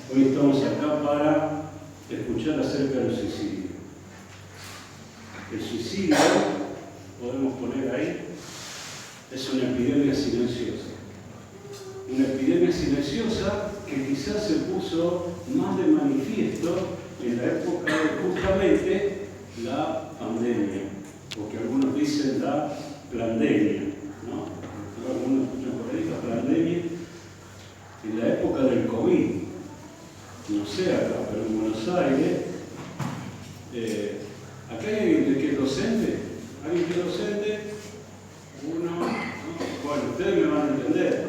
Hoy estamos acá para escuchar acerca del suicidio. El suicidio, podemos poner ahí, es una epidemia silenciosa. Una epidemia silenciosa que quizás se puso más de manifiesto en la época de justamente la pandemia, o que algunos dicen la pandemia, ¿no? Algunos escuchan por ahí la pandemia, en la época del COVID. No sé acá, pero en Buenos Aires, ¿acá hay alguien que es docente? ¿Alguien que es docente? Uno, ¿no? Bueno, ustedes me van a entender,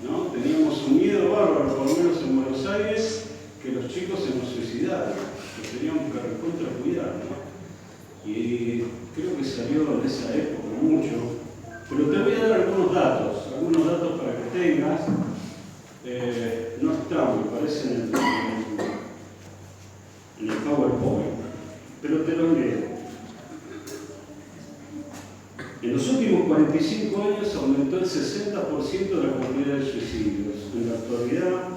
¿no? Teníamos un miedo bárbaro, por lo menos en Buenos Aires, que los chicos se nos suicidaran, los teníamos que recontra cuidar, ¿no? Y creo que salió de esa época mucho, pero te voy a dar algunos datos para que tengas. No están, me parece, en el PowerPoint, pero te lo leo. En los últimos 45 años aumentó el 60% de la cantidad de suicidios. En la actualidad,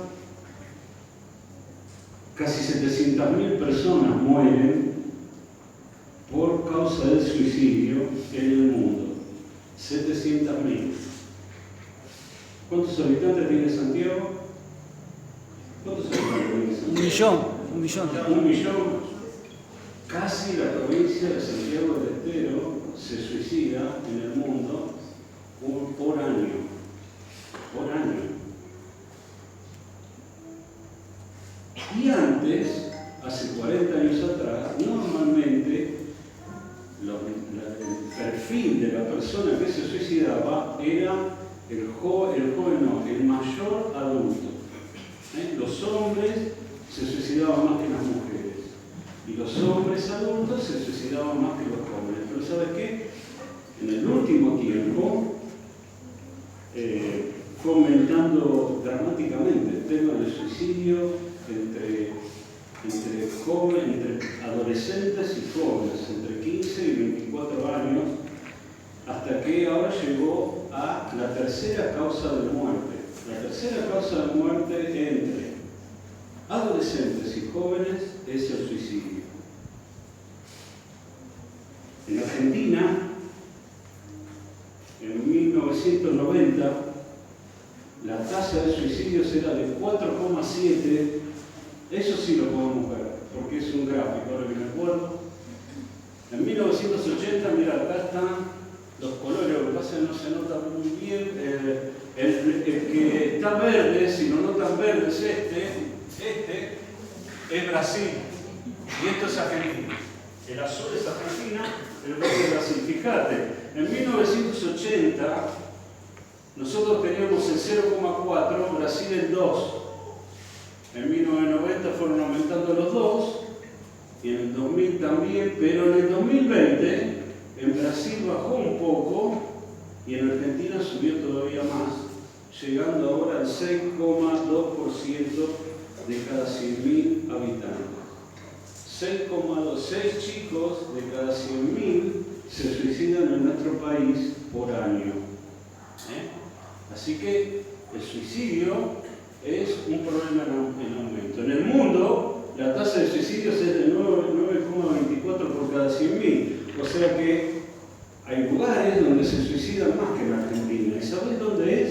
casi 700.000 personas mueren por causa del suicidio en el mundo. 700.000. ¿Cuántos habitantes tiene Santiago? ¿Cuántos habitantes tiene Santiago? Un millón. 1 millón. Casi la provincia de Santiago del Estero se suicida en el mundo por año. Por año. Y antes, hace 40 años atrás, normalmente el perfil de la persona que se suicidaba era el mayor adulto. Los hombres se suicidaban más que las mujeres. Y los hombres adultos se suicidaban más que los jóvenes. Pero ¿sabes qué? En el último tiempo fue aumentando dramáticamente el tema del suicidio entre adolescentes y jóvenes, entre 15 y 24 años, hasta que ahora llegó a la tercera causa de muerte. La tercera causa de muerte entre adolescentes y jóvenes es el suicidio. En Argentina, en 1990, la tasa de suicidios era de 4,7. Eso sí lo podemos ver, porque es un gráfico, ahora que me acuerdo. En 1980, mira, acá están los colores, lo que pasa es que no se nota muy bien. El que está verde, si lo notan verde, es este es Brasil y esto es Argentina. El azul es Argentina, el verde es Brasil. Fíjate, en 1980 nosotros teníamos el 0,4, Brasil el 2. En 1990 fueron aumentando los 2 y en el 2000 también, pero en el 2020 en Brasil bajó un poco y en Argentina subió todavía más, llegando ahora al 6,2% de cada 100.000 habitantes. 6,6 chicos de cada 100.000 se suicidan en nuestro país por año. Así que el suicidio es un problema en aumento. En el mundo, la tasa de suicidios es de 9,24 por cada 100.000. O sea que hay lugares donde se suicidan más que en Argentina. ¿Y sabés dónde es?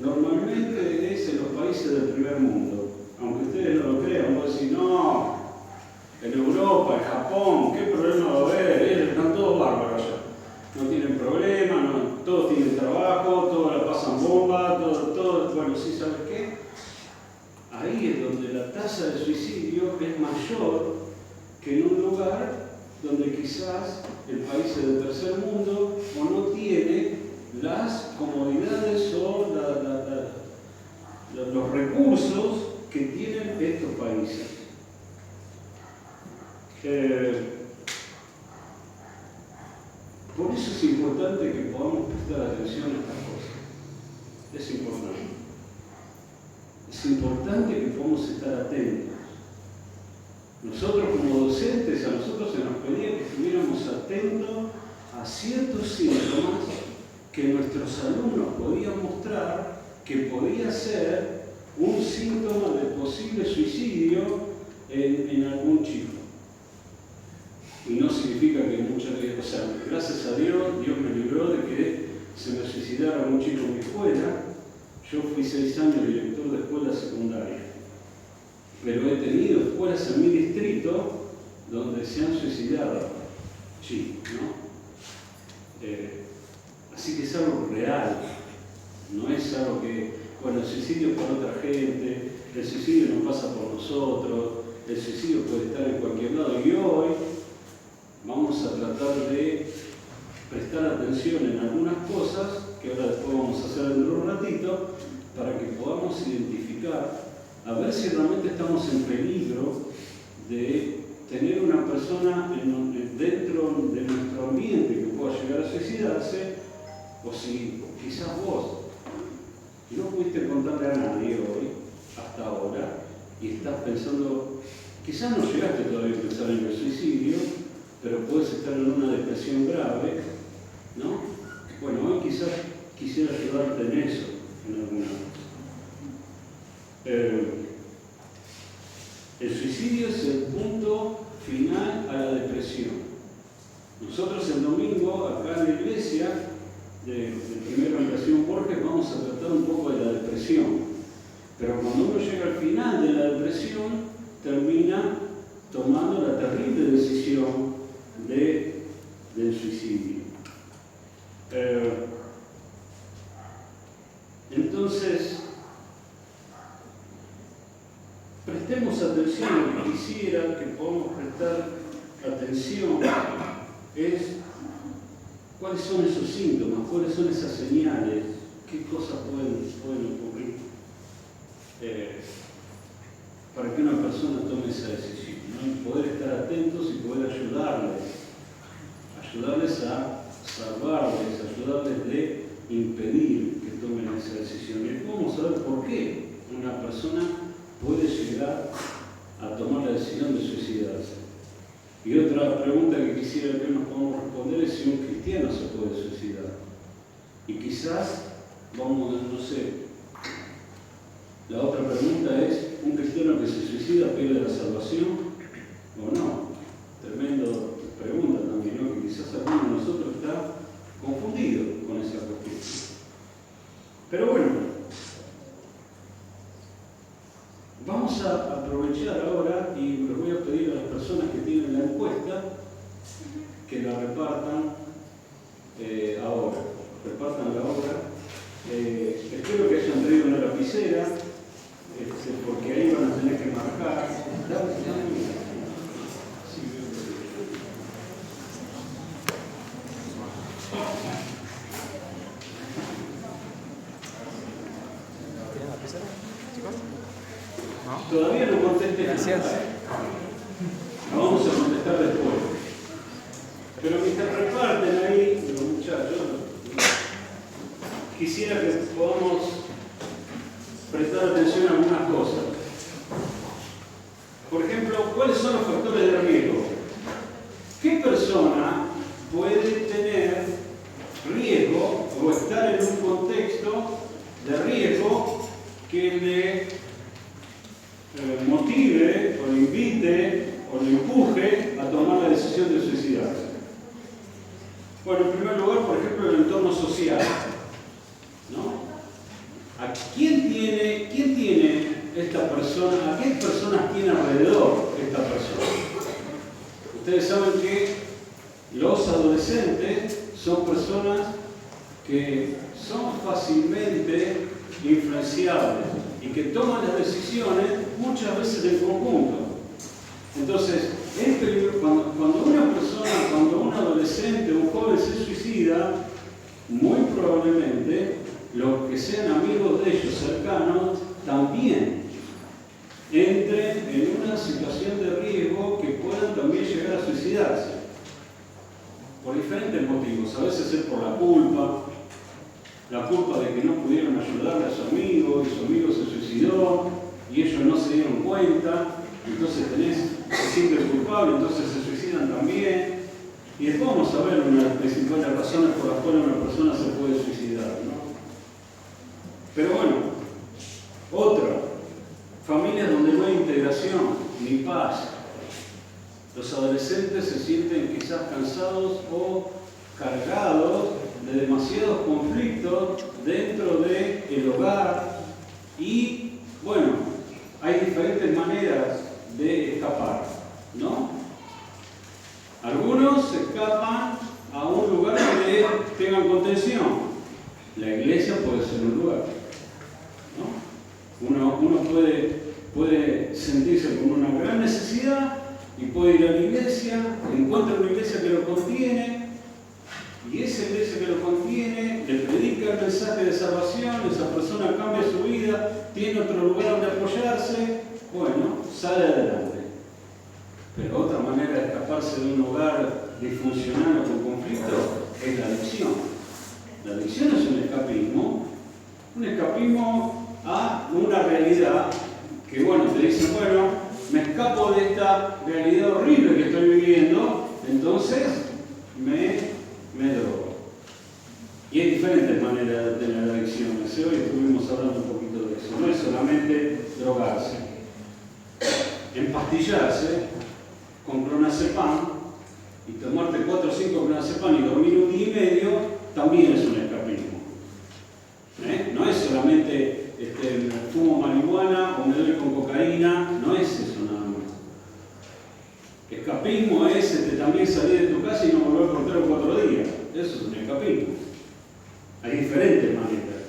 Normalmente es en los países del primer mundo. Aunque ustedes no lo crean, vos decís, no, en Europa, en Japón, ¿qué problema va a haber? Están todos bárbaros allá. No tienen problema, todos tienen trabajo, todos la pasan bomba, todo. Bueno, ¿sí sabes qué? Ahí es donde la tasa de suicidio es mayor que en un lugar donde quizás el país es del tercer mundo o no tiene las comodidades o los recursos que tienen estos países. Por eso es importante que podamos prestar atención a estas cosas. Es importante. Es importante que podamos estar atentos. Nosotros como docentes, a nosotros se nos pedía que estuviéramos atentos a ciertos síntomas que nuestros alumnos podían mostrar que podía ser un síntoma de posible suicidio en algún chico. Y no significa que muchas veces, o sea, gracias a Dios, Dios me libró de que se me suicidara un chico en mi escuela. Yo fui 6 años director de escuela secundaria, pero he tenido escuelas en mi distrito donde se han suicidado chicos, ¿no? Así que es algo real, no es algo que, bueno, el suicidio es para otra gente, el suicidio no pasa por nosotros, el suicidio puede estar en cualquier lado, y hoy vamos a tratar de prestar atención en algunas cosas que ahora después vamos a hacer dentro de un ratito, para que podamos identificar, a ver si realmente estamos en peligro de tener una persona dentro de nuestro ambiente que pueda llegar a suicidarse, o si quizás vos no pudiste contarle a nadie hoy, hasta ahora, y estás pensando, quizás no llegaste todavía a pensar en el suicidio, pero puedes estar en una depresión grave, ¿no? Bueno, hoy quizás quisiera ayudarte en eso, en alguna cosa. El suicidio es el punto final a la depresión. Nosotros el domingo, acá en la iglesia, de Primera Oración Borges, vamos a tratar un poco de la depresión. Pero cuando uno llega al final de la depresión, termina tomando la terrible decisión del suicidio. Entonces, prestemos atención. Lo que quisiera que podamos prestar atención es cuáles son esos síntomas, cuáles son esas señales, qué cosas pueden ocurrir para que una persona tome esa decisión, ¿no? Poder estar atentos y poder ayudarles a salvarles, ayudarles de impedir que tomen esa decisión. Y vamos a ver por qué una persona puede llegar a tomar la decisión de suicidarse. Y otra pregunta que quisiera que nos podamos responder es si un cristiano se puede suicidar. Y quizás, no sé, la otra pregunta es, ¿un cristiano que se suicida pierde la salvación o no? Tremendo pregunta también, ¿no? Que quizás alguno de nosotros está confundido con esa cuestión. Pero bueno, vamos a aprovechar ahora y les voy a pedir a las personas que tienen la encuesta que la repartan ahora. Repártanla ahora. Espero que hayan traído una lapicera, porque ahí van a tener que marcar. Todavía no contesté. Gracias. Lo vamos a contestar después. Pero mientras reparten ahí, los muchachos, quisiera que podamos prestar atención a algunas cosas. Por ejemplo, ¿cuáles son los factores de riesgo? ¿Qué persona puede tener riesgo o estar en un contexto de riesgo que le motive o le invite o le empuje a tomar la decisión de suicidarse? Bueno, en primer lugar, por ejemplo, el entorno social, ¿no? ¿A quién tiene esta persona? ¿A qué personas tiene alrededor esta persona? Ustedes saben que los adolescentes son personas que son fácilmente influenciables y que toman las decisiones muchas veces en conjunto. Entonces, es peligroso cuando una persona, cuando un adolescente o un joven se suicida, muy probablemente los que sean amigos de ellos cercanos también entren en una situación de riesgo que puedan también llegar a suicidarse. Por diferentes motivos. A veces es por la culpa de que no pudieron ayudarle a su amigo, y su amigo se suicidó y ellos no se dieron cuenta, entonces se sienten culpables, entonces se suicidan también. Y después vamos a ver una de las principales razones por las cuales una persona se puede suicidar, ¿no? Pero bueno, otra, familias donde no hay integración. ni paz. Los adolescentes se sienten quizás cansados o cargados de demasiados conflictos dentro del hogar y, bueno, hay diferentes maneras de escapar, ¿no? Algunos escapan a un lugar donde tengan contención. La iglesia puede ser un lugar, ¿no? Uno puede sentirse con una gran necesidad y puede ir a la iglesia, encuentra una iglesia que lo contiene, y esa iglesia que lo contiene le predica el mensaje de salvación, esa persona cambia su vida, tiene otro lugar donde apoyarse, bueno, sale adelante. Pero otra manera de escaparse de un hogar disfuncional o con conflicto es la adicción. La adicción es un escapismo a una realidad que, bueno, te dicen, bueno, me escapo de esta realidad horrible que estoy viviendo, entonces me drogo. Y hay diferentes maneras de tener adicciones. Hoy estuvimos hablando un poquito de eso. No es solamente drogarse. Empastillarse con clonazepam y tomarte 4 o 5 clonazepam y dormir un día y medio también es un escapismo. No es solamente fumo marihuana o me doy con cocaína, no es eso nada más. Escapismo es también salir de tu casa y no volver por 3 o 4 días. Eso es un escapismo. Hay diferentes maneras.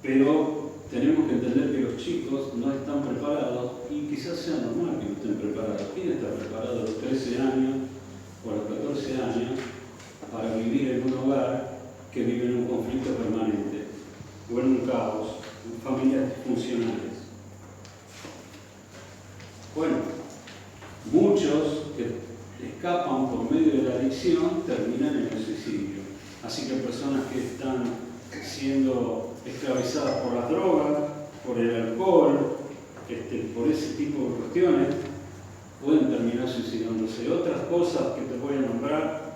Pero tenemos que entender que los chicos no están preparados y quizás sea normal que no estén preparados. ¿Quién está preparado a los 13 años o a los 14 años para vivir en un hogar que vive en un conflicto permanente o en un caos, en familias disfuncionales? Bueno, muchos que escapan por medio de la adicción terminan en el suicidio. Así que personas que están siendo esclavizadas por las drogas, por el alcohol, por ese tipo de cuestiones, pueden terminar suicidándose. Otras cosas que te voy a nombrar: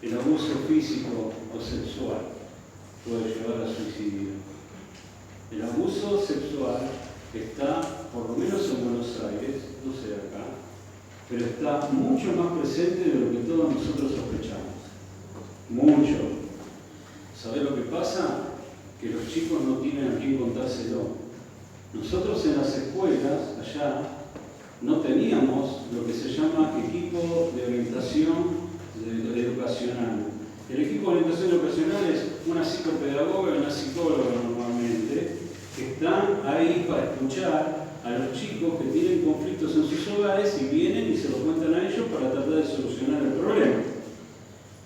el abuso físico o sexual puede llevar al suicidio. El abuso sexual está, por lo menos en Buenos Aires, no sé acá, pero está mucho más presente de lo que todos nosotros sospechamos. Mucho. ¿Sabés lo que pasa? Que los chicos no tienen a quién contárselo. Nosotros en las escuelas, allá, no teníamos lo que se llama equipo de orientación educacional. El equipo de orientación educacional es una psicopedagoga y una psicóloga normalmente, que están ahí para escuchar a los chicos que tienen conflictos en sus hogares y vienen y se lo cuentan a ellos para tratar de solucionar el problema.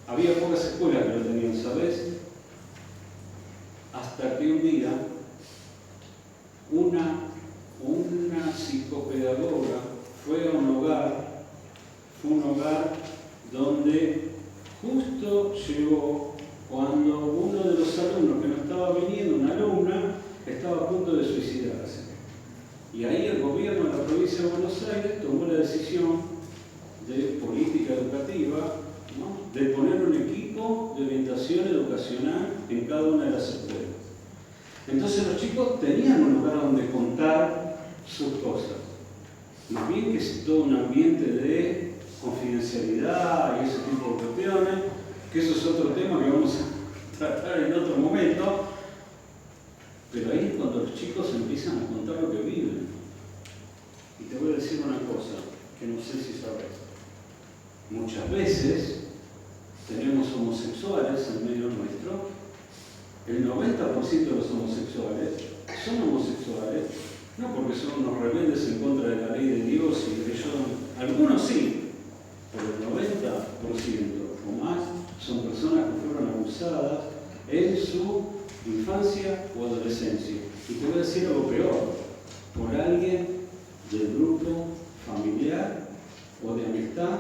Había pocas escuelas que lo tenían, ¿sabes? Hasta que un día una psicopedagoga fue a un hogar donde justo llegó cuando uno de los alumnos que no estaba viniendo, una alumna, estaba a punto de suicidarse. Y ahí el gobierno de la provincia de Buenos Aires tomó la decisión de política educativa, ¿no?, de poner un equipo de orientación educacional en cada una de las escuelas. Entonces los chicos tenían un lugar donde contar sus cosas. Más bien que es todo un ambiente de confidencialidad y ese tipo de cuestiones, que eso es otro tema que vamos a tratar en otro momento. Pero ahí es cuando los chicos empiezan a contar lo que viven. Y te voy a decir una cosa que no sé si sabes. Muchas veces tenemos homosexuales en medio nuestro. El 90% de los homosexuales son homosexuales, no porque son unos rebeldes en contra de la ley de Dios y de ellos, algunos sí, pero el 90% o más son personas que fueron abusadas en su infancia o adolescencia. Y te voy a decir algo peor: por alguien del grupo familiar o de amistad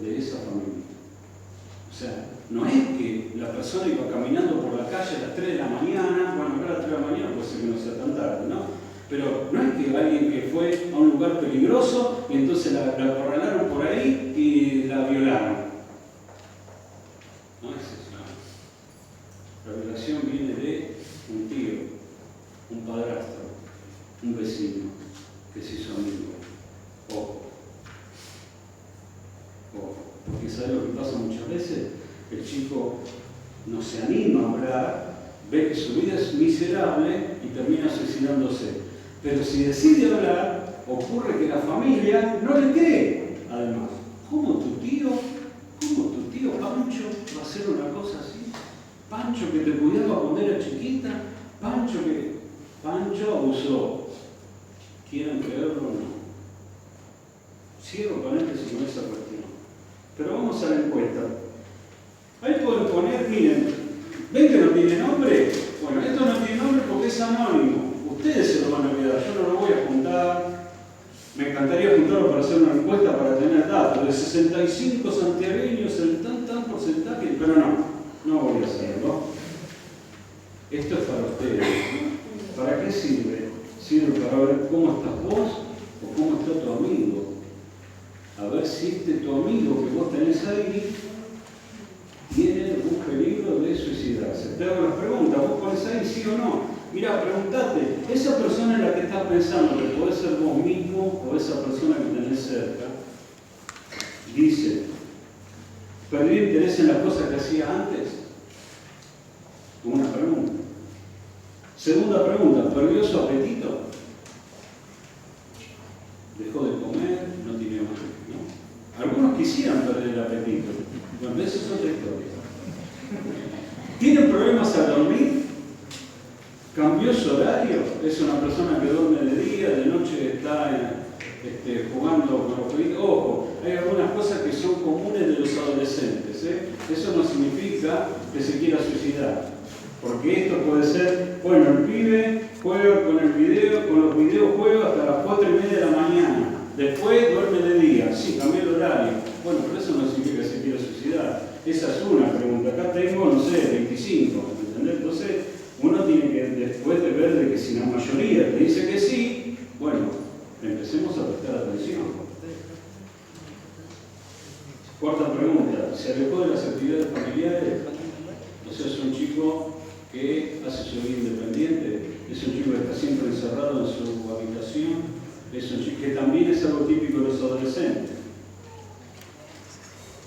de esa familia. O sea, no es que la persona iba caminando por la calle a las 3 de la mañana, bueno, acá a las 3 de la mañana puede ser que no sea tan tarde, ¿no? Pero no es que alguien que fue a un lugar peligroso y entonces la acorralaron por ahí y la violaron. No es eso. La violación viene de un tío, un padrastro, un vecino que se hizo amigo. Ojo. Porque ¿sabes lo que pasa muchas veces? El chico no se anima a hablar, ve que su vida es miserable y termina suicidándose. Pero si decide hablar, ocurre que la familia no le cree. Además, ¿cómo tu tío Pancho va a hacer una cosa así? Pancho que te cuidaba cuando era chiquita, Pancho abusó. ¿Quieren creerlo o no? Cierro paréntesis con esa cuestión. Pero vamos a la encuesta. Ahí pueden poner, miren, ¿ven que no tiene nombre? Bueno, esto no tiene nombre porque es anónimo. Ustedes se lo van a quedar, yo no lo voy a juntar. Me encantaría juntarlo para hacer una encuesta para tener datos. De 65 santiagueños, el tan porcentaje, pero no voy a hacerlo. Esto es para ustedes. ¿Para qué sirve? Sirve para ver cómo estás vos o cómo está tu amigo. A ver si tu amigo que vos tenés ahí tiene algún peligro de suicidarse. Te hago las preguntas, vos pones ahí sí o no. Mirá, preguntate, esa persona en la que estás pensando, que podés ser vos mismo o esa persona que tenés cerca, dice, ¿perdí interés en las cosas que hacía antes? Una pregunta. Segunda pregunta, ¿perdió su apetito? Dejó de comer, no tiene más, ¿no? Algunos quisieran perder el apetito. Bueno, eso es otra historia. ¿Tienen problemas al dormir? ¿Cambió su horario? ¿Es una persona que duerme de día, de noche está jugando con los jueguitos? Ojo, hay algunas cosas que son comunes de los adolescentes. Eso no significa que se quiera suicidar. Porque esto puede ser, bueno, el pibe juega con los videojuegos hasta las 4:30 de la mañana. Después duerme de día. Sí, cambió el horario. Bueno, pero eso no significa que se quiera suicidar. Esa es una pregunta. Acá tengo, no sé, 25. ¿Entendés? Entonces, uno tiene que, después de ver de que si la mayoría te dice que sí, bueno, empecemos a prestar atención. Cuarta pregunta. ¿Se alejó de las actividades familiares? O sea, es un chico que hace su vida independiente, es un chico que está siempre encerrado en su habitación, es un chico que también es algo típico de los adolescentes.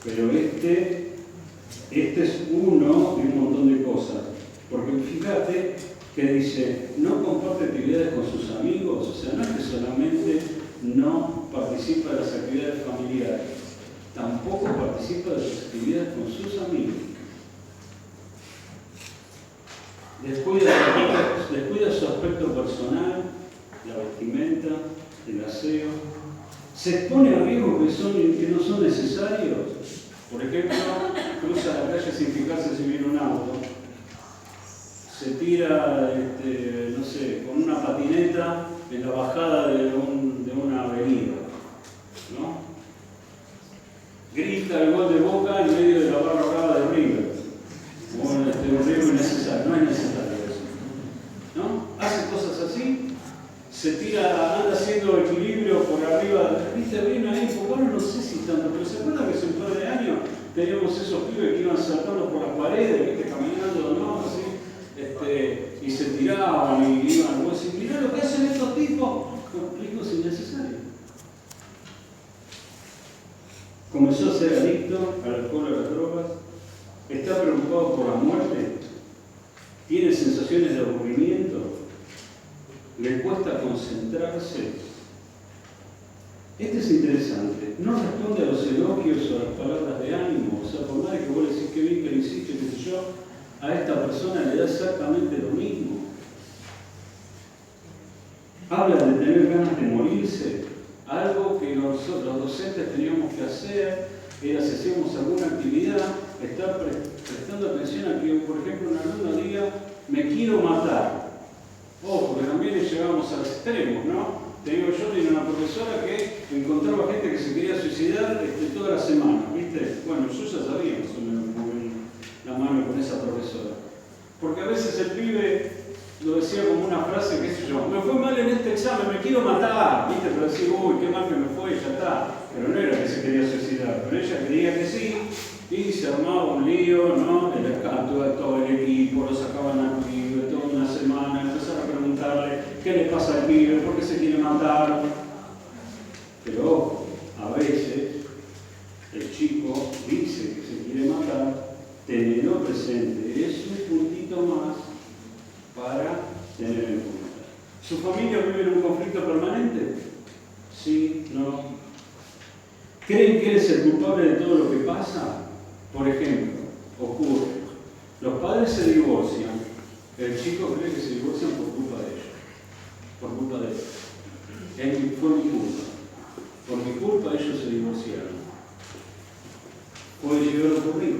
Pero este es uno de un montón de cosas. Porque fíjate que dice, no comparte actividades con sus amigos, o sea, no es que solamente no participa de las actividades familiares, tampoco participa de sus actividades con sus amigos. Descuida su aspecto personal, la vestimenta, el aseo. Se expone a riesgos que no son necesarios. Por ejemplo, cruza la calle sin fijarse si viene un auto. Se tira, no sé, con una patineta en la bajada de una avenida, ¿no? Grita el gol de Boca en medio de la barra brava de River. Bueno, un riesgo innecesario, no es necesario eso, ¿no? Hace cosas así, se tira, anda haciendo equilibrio por arriba, viste, bien ahí, porque ahora no sé si tanto, pero ¿se acuerdan que hace un par de años teníamos esos pibes que iban saltando por las paredes, viste, caminando, ¿no? Así, y se tiraban y iban, vos decís, mirá lo que hacen estos tipos, riesgos innecesarios. Comenzó a ser adicto al alcohol, a las drogas. ¿Está preocupado por la muerte? ¿Tiene sensaciones de aburrimiento? ¿Le cuesta concentrarse? Este es interesante. No responde a los elogios o a las palabras de ánimo. O sea, por más que vos le decís qué bien que lo hiciste, qué sé yo, a esta persona le da exactamente lo mismo. Habla de tener ganas de morirse. Algo que nosotros, los docentes, teníamos que hacer era, si hacíamos alguna actividad, estar prestando atención a que, por ejemplo, un alumno diga, me quiero matar. Ojo, que también llegamos a extremos, ¿no? Yo tenía una profesora que encontraba gente que se quería suicidar toda la semana, ¿viste? Bueno, yo ya sabía más o menos cómo venía la mano con esa profesora. Porque a veces el pibe lo decía como una frase, qué sé yo, me fue mal en este examen, me quiero matar, ¿viste? Pero decía, uy, qué mal que me fue, ya está. Pero no era que se quería suicidar, pero ella creía que sí, y se armaba un lío, ¿no? Todo el equipo, lo sacaban al pibe, toda una semana, empezaba empezar a preguntarle qué le pasa al pibe, por qué se quiere matar. Pero ojo, a veces el chico dice que se quiere matar, tenerlo presente, es un puntito más para tener en cuenta. ¿Su familia vive en un conflicto permanente? Sí, no. ¿Creen que él es el culpable de todo lo que pasa? Por ejemplo, ocurre, los padres se divorcian, el chico cree que se divorcian por culpa de ellos, por culpa de él. Fue mi culpa. Por mi culpa ellos se divorciaron. Puede llegar a ocurrir.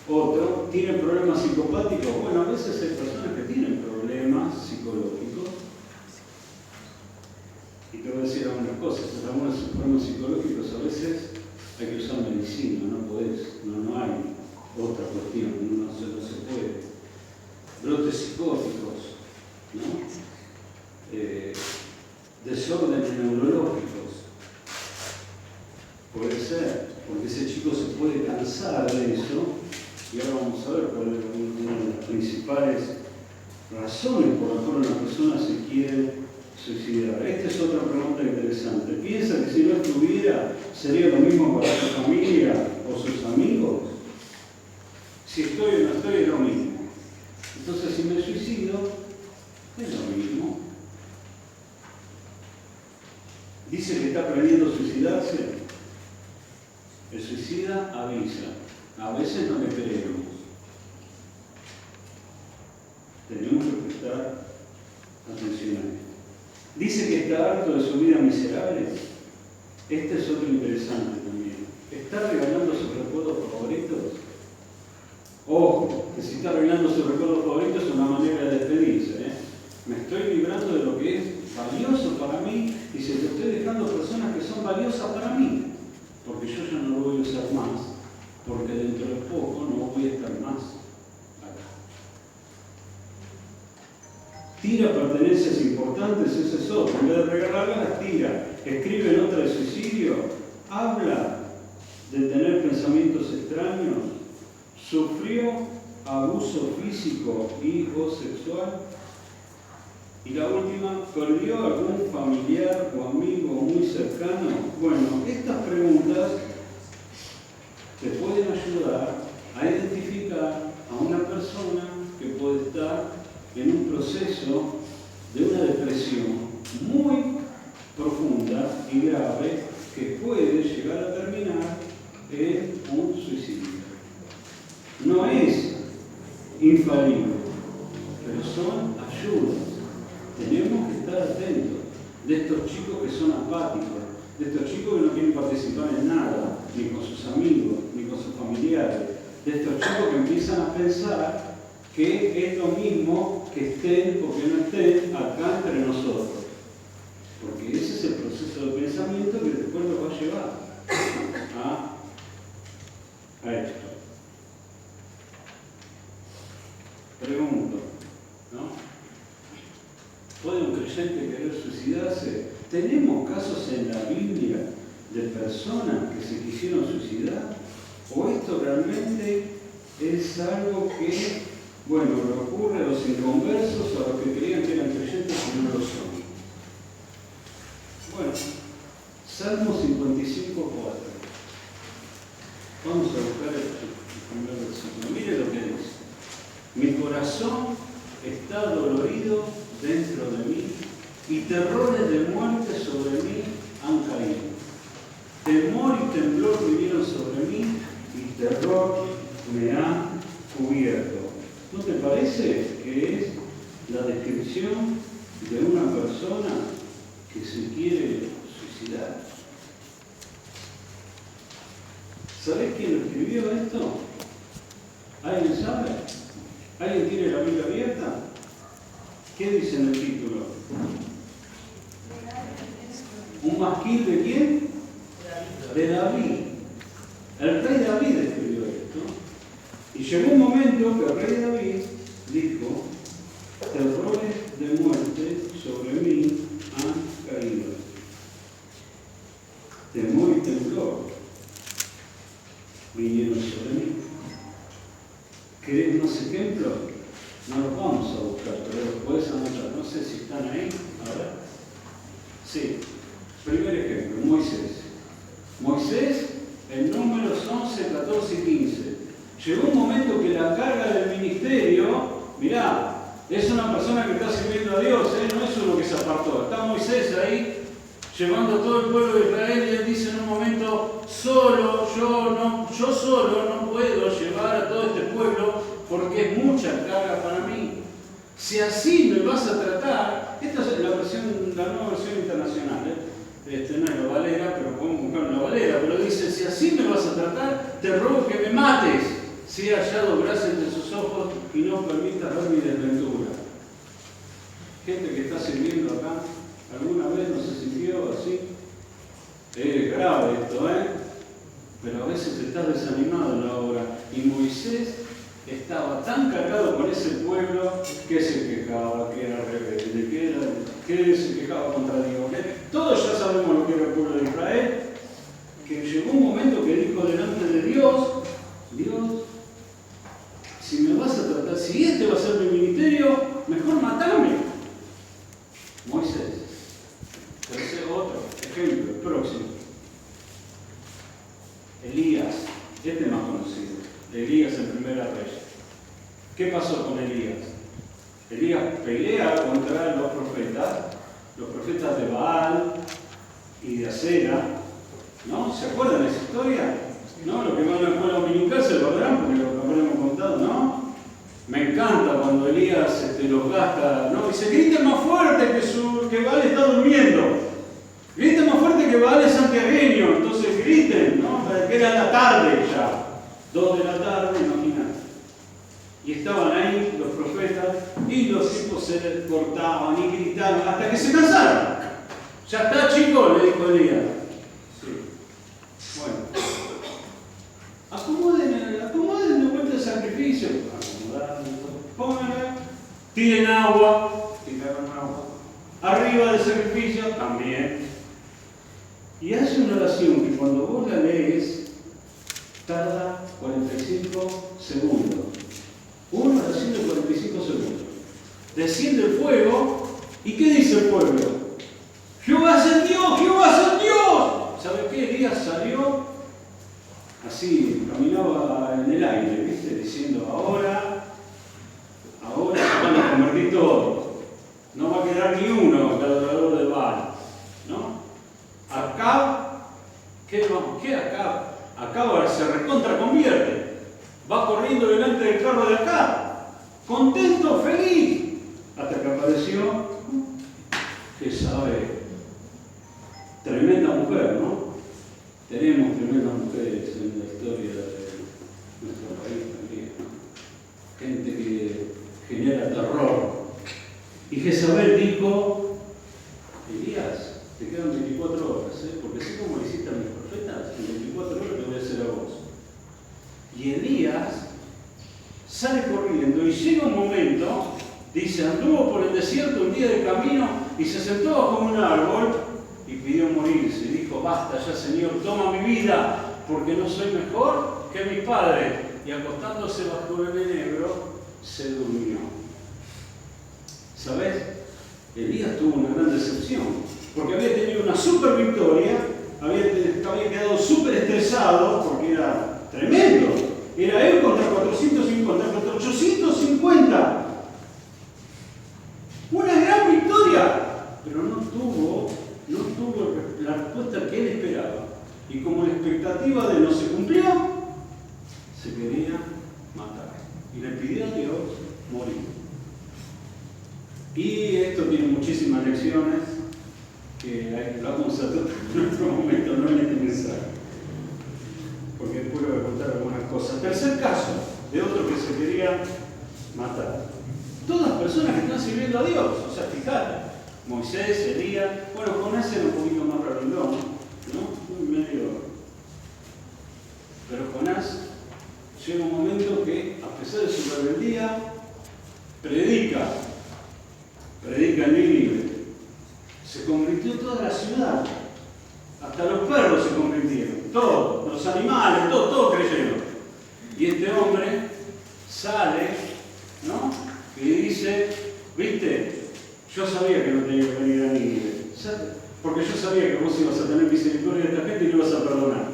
Otro, ¿tiene problemas psicopáticos? Bueno, a veces hay personas que tienen problemas psicológicos. Y te voy a decir algunas cosas. Algunos problemas psicológicos a veces hay que usar medicina, no podés, no hay otra cuestión, no se puede. Brotes psicóticos, ¿no? Desórdenes neurológicos. Puede ser, porque ese chico se puede cansar de eso, y ahora vamos a ver cuál es una de las principales razones por las cuales una persona se quiere suicidar. Esta es otra pregunta interesante. ¿Piensa que si no estuviera sería lo mismo para su familia o sus amigos? Si estoy o no estoy es lo mismo. Entonces si me suicido, es lo mismo. Dice que está aprendiendo a suicidarse. El suicida avisa. A veces no le creemos. Tenemos que prestar atención a esto. Dice que está harto de su vida miserable. Este es otro interesante también. ¿Está regalando sus recuerdos favoritos? Ojo, que si está regalando sus recuerdos favoritos es una manera de despedirse. Me estoy librando de lo que es valioso para mí y se lo estoy dejando a personas que son valiosas para mí. Porque yo ya no lo voy a usar más, porque dentro de poco no voy a estar más acá. Tira pertenencias importantes, ese es otro. En vez de regalarlas, las tira. Escribe nota de suicidio. Habla de tener pensamientos extraños. Sufrió abuso físico y o sexual. Y la última, ¿perdió algún familiar o amigo muy cercano? Bueno, estas preguntas te pueden ayudar a identificar a una persona que puede estar en un proceso de una depresión muy profunda y grave que puede llegar a terminar en un suicidio. No es infalible, pero son ayudas. Tenemos que estar atentos de estos chicos que son apáticos, de estos chicos que no quieren participar en nada, ni con sus amigos, ni con sus familiares, de estos chicos que empiezan a pensar que es lo mismo que estén o que no estén acá entre nosotros. Porque ese es el proceso de pensamiento que después nos va a llevar a esto. Pregunto, ¿no? ¿Puede un creyente querer suicidarse? ¿Tenemos casos en la Biblia de personas que se quisieron suicidar? ¿O esto realmente es algo que, bueno, le ocurre a los inconversos o a los que creían que eran creyentes y no lo son? Bueno, Salmo 55:4. Vamos a buscar el primer versículo. Mire lo que dice. Mi corazón está dolorido dentro de mí y terrores de muerte sobre mí han caído. Temor y temblor vinieron sobre mí y terror me ha cubierto. ¿No te parece que es la descripción de una persona que se quiere suicidar? ¿Sabés quién lo escribió esto? ¿Alguien sabe? ¿Alguien tiene la Biblia abierta? ¿Qué dice en el título? ¿Un masquil de quién? De David. El rey David escribió esto. Y llegó un momento que el rey David dijo: terrores de muerte sobre mí han caído. Temor y temblor vinieron sobre mí. ¿Querés unos ejemplos? No los vamos a buscar, pero los puedes Sí. Primer ejemplo, Moisés. Moisés, en Números 11, 14 y 15. Llegó un momento que la carga del ministerio, mirá, es una persona que está sirviendo a Dios, no es uno que se apartó. Está Moisés ahí llevando a todo el pueblo de Israel y él dice en un momento, yo solo no puedo llevar a todo este pueblo porque es mucha carga para mí. Si así me vas a tratar, esta es la nueva versión internacional, no es la Valera, pero podemos buscar una Valera, pero dice, si así me vas a tratar, te ruego que me mates, si he hallado gracia entre sus ojos y no permitas ver mi desventura. Gente que está sirviendo acá, ¿alguna vez no se sintió así? Es grave esto, pero a veces estás desanimado en la obra. Y Moisés estaba tan cargado con ese pueblo que se quejaba, que era rebelde, que se quejaba contra Dios. Todos ya sabemos lo que era el pueblo de Israel, que llegó un momento que dijo delante de Dios, si me vas a tratar, si este va a ser mi ministerio, mejor matame. Moisés. Otro ejemplo, el próximo. Elías, este más conocido. Elías en Primera Reyes. ¿Qué pasó con Elías? Elías pelea contra los profetas de Baal y de Acera. ¿No? ¿Se acuerdan de esa historia? ¿No? Lo que van a la escuela dominical se lo acordarán porque lo habremos contado, ¿no? Me encanta cuando Elías los gasta, ¿no? Dice, griten más fuerte que Baal está durmiendo. Griten más fuerte que Baal es santiagueño. Entonces griten, ¿no? Que era la tarde ya. 2 de la tarde, imagínate. Y estaban ahí los profetas y los tipos se les cortaban y gritaban hasta que se cansaron. Ya está, chicos, le dijo Elías. Sí. Bueno. Acomoden de vuelta el sacrificio. Pónganle. Tiren agua. Tiraron agua. Arriba del sacrificio también. Y hace una oración que cuando vos la lees tarda 45 segundos. Una oración de 45 segundos. Desciende el fuego. ¿Y qué dice el pueblo? ¡Jehová es el Dios! ¡Jehová es el Dios! ¿Sabe qué? Elías salió así, caminaba en el aire, ¿viste? Diciendo, ahora se van a convertir todos. No va a quedar ni uno del adorador de Baal. ¿No? Acab, ¿qué Acab? Acab ahora se recontra convierte. Va corriendo delante del carro de Acab. Contento, feliz. Hasta que apareció, que sabe, tremenda mujer, ¿no? Tenemos tremendas mujeres en la historia de nuestro país también, ¿no? Gente que genera terror. Y Jezabel dijo, Elías, te quedan 24 horas, porque así como le hiciste a mis profetas, en 24 horas te voy a hacer a vos. Y Elías sale corriendo y llega un momento, dice, anduvo por el desierto un día de camino y se sentó bajo un árbol y pidió morirse. Dijo, basta ya, Señor, toma mi vida, porque no soy mejor que mi padre. Y acostándose bajo el enebro, se durmió. ¿Sabes? Elías tuvo una gran decepción, porque había tenido una super victoria, había quedado súper estresado, porque era tremendo. Era él contra 450, contra 850. Una gran victoria, pero no tuvo la respuesta que él esperaba. Y como la expectativa de él no se cumplió, se quería matar. Y le pidió a Dios morir. Y esto tiene muchísimas lecciones que lo vamos a tratar en otro momento, no en este mensaje. Porque después voy a contar algunas cosas. Tercer caso de otro que se quería matar. Todas personas que están sirviendo a Dios. O sea, fíjate, Moisés, Elías, bueno, Jonás era un poquito más rabindón, ¿no? Un medio. Pero Jonás llega un momento que, a pesar de su rebeldía, predica en Nínive. Se convirtió toda la ciudad. Hasta los perros se convirtieron. Todos, los animales, todos creyeron. Y este hombre sale, ¿no? Y dice, viste, yo sabía que no tenía que venir a Nínive. porque yo sabía que vos ibas a tener misericordia de esta gente y lo ibas a perdonar.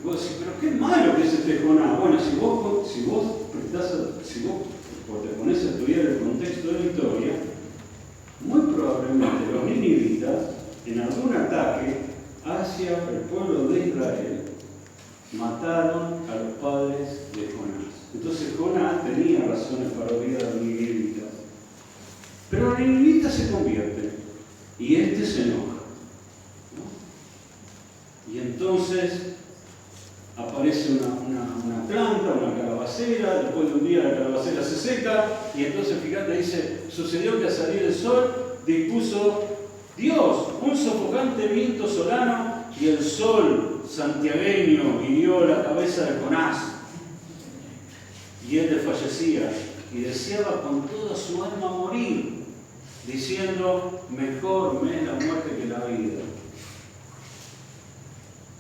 Y vos decís, pero qué malo que es este Jonás. Bueno, si vos te pones a estudiar el contexto de la historia, muy probablemente los ninivitas, en algún ataque hacia el pueblo de Israel, mataron a los padres de Jonás. Entonces Jonás tenía razones para odiar a los ninivitas. Pero los ninivitas se convierten y este se enoja, ¿no? Y entonces aparece una planta, una calabacera, después de un día la calabacera se seca y entonces fíjate, dice, sucedió que al salir el sol dispuso Dios un sofocante viento solano y el sol santiagueño hirió la cabeza de Jonás y él desfallecía y deseaba con toda su alma morir, diciendo, mejor me es la muerte que la vida.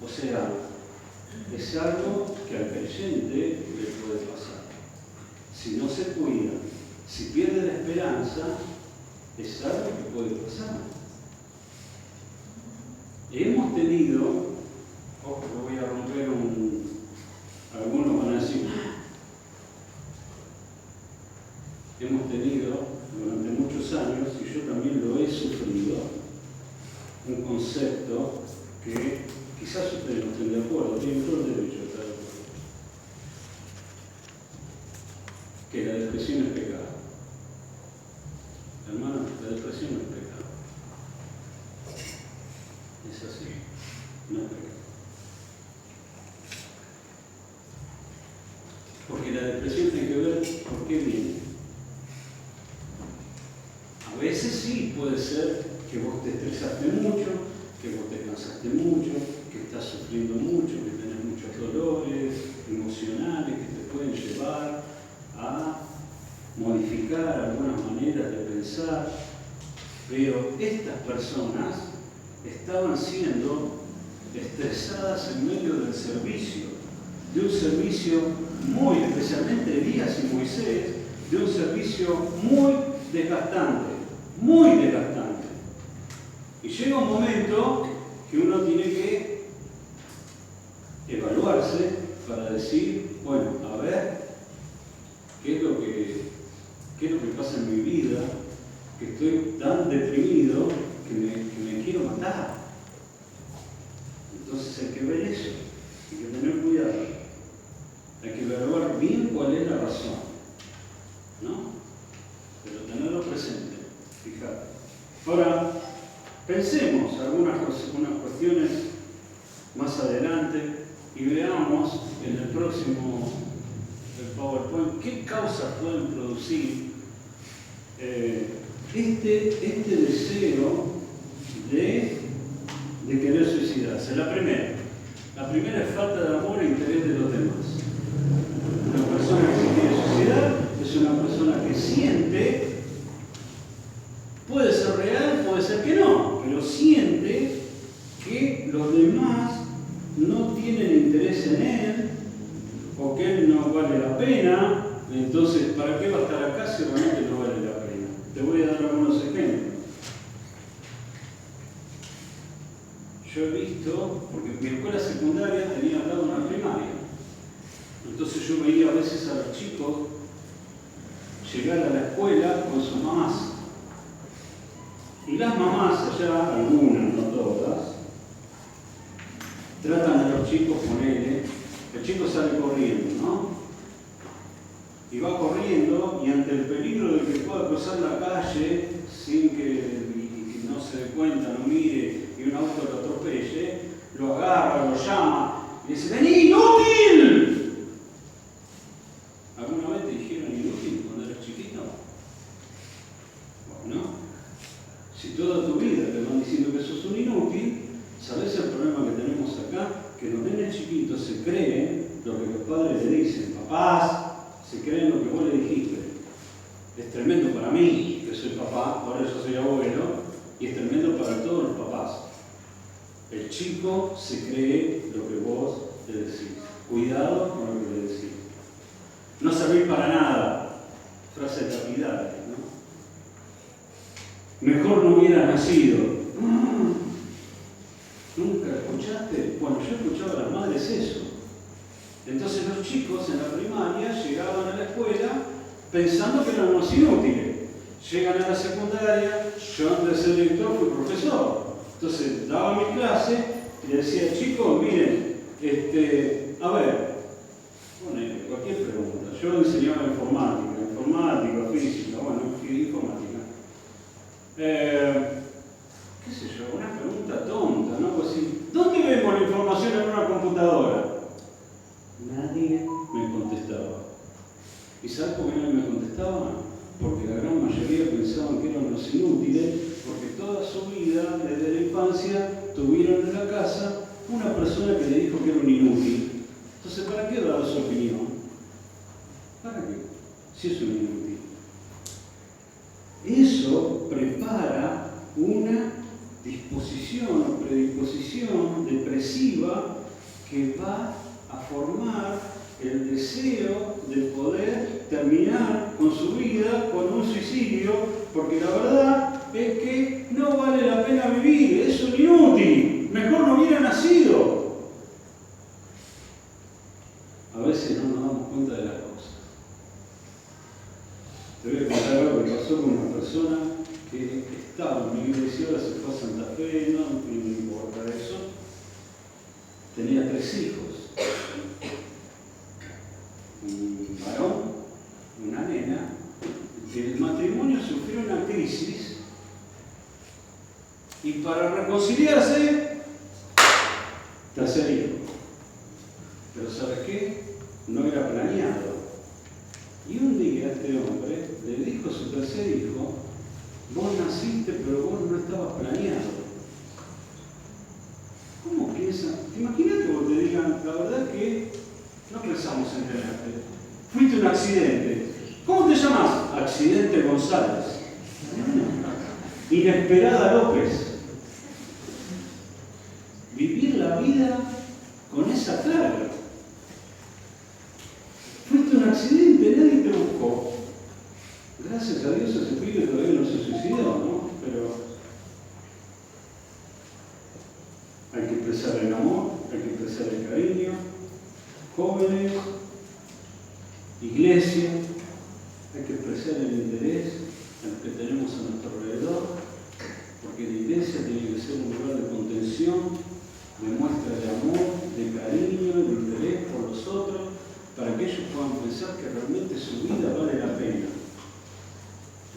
O sea, es algo que al creyente le puede pasar. Si no se cuida, si pierde la esperanza, es algo que puede pasar. Hemos tenido, ojo que voy a romper algunos van a decir, hemos tenido durante muchos años, y yo también lo he sufrido, un concepto que quizás ustedes no estén de acuerdo, tienen todo el derecho de estar de acuerdo, que la depresión es pecado. Hermano, la depresión no es pecado. Es así, no es pecado. Porque la depresión tiene que ver por qué viene. A veces sí puede ser que vos te estresaste mucho, que vos te cansaste mucho, que estás sufriendo mucho, que tenés muchos dolores emocionales que te pueden llevar a modificar algunas maneras de pensar. Pero estas personas estaban siendo estresadas en medio del servicio, de un servicio muy, especialmente Elías y Moisés, de un servicio muy desgastante. Muy desgastante. Y llega un momento que uno tiene que evaluarse para decir, bueno, a ver, ¿qué es lo que pasa en mi vida? Que estoy tan deprimido que me quiero matar. Entonces hay que ver eso, hay que tener cuidado. Hay que evaluar bien cuál es la razón, ¿no? Pero tenerlo presente. Fíjate. Ahora, pensemos algunas cuestiones más adelante y veamos en el próximo PowerPoint qué causas pueden producir este deseo de querer suicidarse. La primera es falta de amor e interés de los demás. Una persona que se quiere suicidar es una persona que siente. Puede ser real, puede ser que no, pero siente que los demás no tienen interés en él o que él no vale la pena. Entonces, ¿para qué va a estar acá si realmente no vale la pena? Te voy a dar algunos ejemplos. Yo he visto, porque mi escuela secundaria tenía al lado una primaria, entonces yo veía a veces a los chicos llegar a la escuela con sus mamás. Y las mamás allá, algunas, no todas, tratan a los chicos con él. El chico sale corriendo, ¿no? Y va corriendo y ante el peligro de que pueda cruzar la calle sin que no se dé cuenta, no mire y un auto lo atropelle, lo agarra, lo llama y dice, ¡vení, inútil! ¿Alguna vez te dijeron inútil cuando eras chiquito? Bueno, si toda tu vida te van diciendo que sos un inútil, ¿sabés el problema que tenemos acá? Que los nenes chiquitos se creen lo que los padres le dicen. Papás se creen lo que vos le dijiste. Es tremendo para mí, que soy papá, ahora yo soy abuelo, y es tremendo para todos los papás. El chico se cree lo que vos le decís. Cuidado con lo que le decís. No servir para nada. Frases lapidares, ¿no? Mejor no hubiera nacido. es eso. Entonces los chicos en la primaria llegaban a la escuela pensando que eran unos inútiles. Llegan a la secundaria, yo antes de ser director fui profesor. Entonces daba mi clase y le decía, chicos, miren, a ver, cualquier pregunta. Yo enseñaba informática, física, informática. ¿Qué sé yo? Una pregunta tonta, ¿no? Pues así, ¿dónde vemos la información en una computadora? Nadie me contestaba. ¿Y sabes por qué nadie me contestaba? Porque la gran mayoría pensaban que eran unos inútiles, porque toda su vida, desde la infancia, tuvieron en la casa una persona que le dijo que era un inútil. Entonces, ¿para qué dar su opinión? ¿Para qué? Si es un inútil. Eso prepara una disposición o predisposición depresiva que va a formar el deseo de poder terminar con su vida con un suicidio, porque la verdad es que no vale la pena vivir, es un inútil, mejor no hubiera nacido. A veces no nos damos cuenta de las cosas. Te voy a contar algo que pasó con una persona que estaba en mi iglesia, ahora se fue a Santa Fe, no me importa eso. Tenía 3 hijos. Un varón, una nena. El matrimonio sufrió una crisis y para reconciliarse, tercer hijo. Pero ¿sabes qué? No era planeado. Y un día este hombre le dijo a su tercer hijo, vos naciste pero vos no estabas planeado. ¿Cómo piensan? ¿Te imaginas que vos te digan, la verdad que no pensamos en tenerte? Fuiste un accidente. ¿Cómo te llamas? Accidente González. Inesperada López. Vivir la vida con esa carga. Fuiste un accidente, nadie te buscó. Gracias a Dios ese pibe todavía no se suicidó, ¿no? Pero hay que expresar el amor, hay que expresar el cariño. Jóvenes, iglesia, hay que expresar el interés al que tenemos a nuestro alrededor, porque la iglesia tiene que ser un lugar de contención, de muestra de amor, de cariño, de interés por los otros, para que ellos puedan pensar que realmente su vida vale la pena.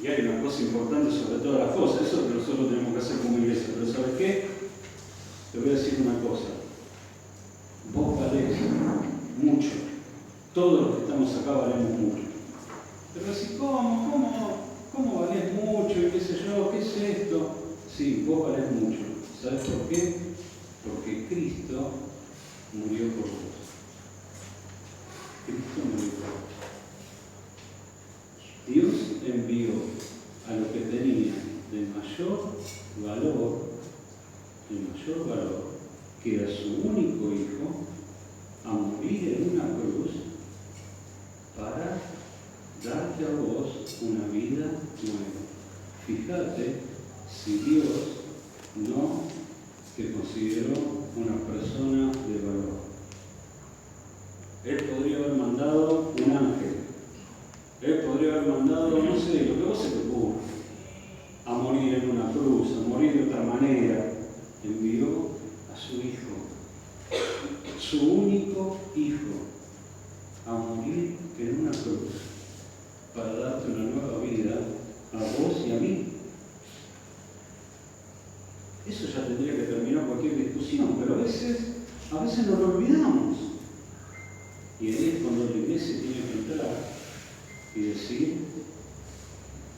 Y hay una cosa importante sobre todas las cosas, eso es lo que nosotros tenemos que hacer como iglesia, pero ¿sabes qué? Te voy a decir una cosa, vos valés mucho, todos los que estamos acá valemos mucho. Pero así, ¿cómo valés mucho? Y qué sé yo, ¿qué es esto? Sí, vos valés mucho. ¿Sabes por qué? Porque Cristo murió por vos. Cristo murió por vos. Dios envió a lo que tenía de mayor valor, que era su único hijo, a morir en una cruz para darte a vos una vida nueva. Fíjate si Dios no te consideró una persona de valor. Él podría haber mandado un ángel. Él podría haber mandado, no sé, lo que vos se te ocurra, a morir en una cruz, a morir de otra manera. Envió a su hijo, su único hijo, a morir en una cruz para darte una nueva vida a vos y a mí. Eso ya tendría que terminar cualquier discusión, pero a veces nos lo olvidamos. Y ahí es cuando la iglesia tiene que entrar y decir,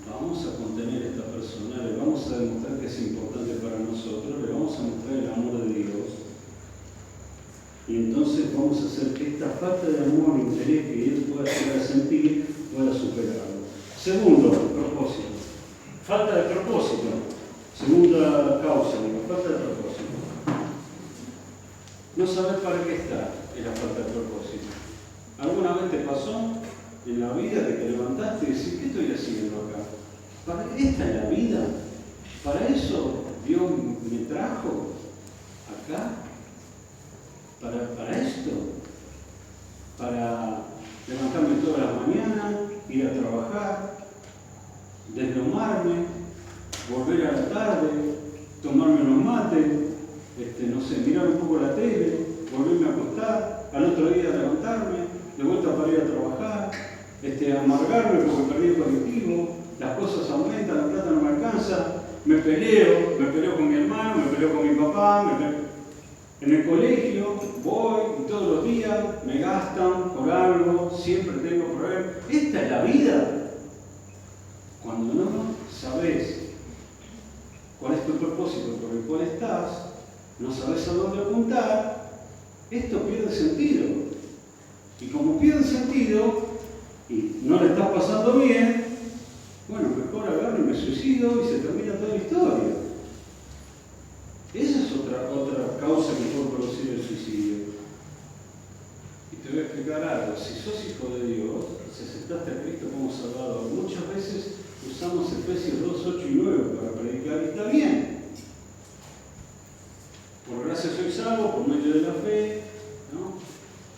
vamos a contener a esta persona, le vamos a demostrar que es importante para nosotros, le vamos a mostrar el amor de Dios. Y entonces vamos a hacer que esta falta de amor e interés que él pueda llegar a sentir, pueda superarlo. Segundo propósito, falta de propósito. Segunda causa, falta de propósito. No saber para qué está en la falta de propósito. ¿Alguna vez te pasó en la vida que te levantaste y decís, ¿qué estoy haciendo acá? ¿Para esta es la vida? ¿Para eso Dios me trajo acá? ¿Para esto? esto? Para levantarme todas las mañanas, ir a trabajar, deslomarme, volver a la tarde, tomarme unos mates, no sé, mirar un poco la tele, volverme a acostar, al otro día levantarme, de vuelta para ir a trabajar, amargarme porque perdí el colectivo, las cosas aumentan, la plata no me alcanza, me peleo con mi hermano, me peleo con mi papá, en el colegio voy y todos los días me gastan por algo, siempre tengo problemas. Esta es la vida. Cuando no sabes cuál es tu propósito por el cual estás, no sabes a dónde apuntar, esto pierde sentido. Y como pierde sentido y no le estás pasando bien, bueno, mejor agarro y me suicido y se termina toda la historia. Esa es otra causa que puede producir el suicidio. Y te voy a explicar algo. Si sos hijo de Dios, si aceptaste a Cristo como Salvador, muchas veces usamos Efesios 2, 8 y 9 para predicar y está bien. Por gracia soy salvo por medio de la fe, ¿no?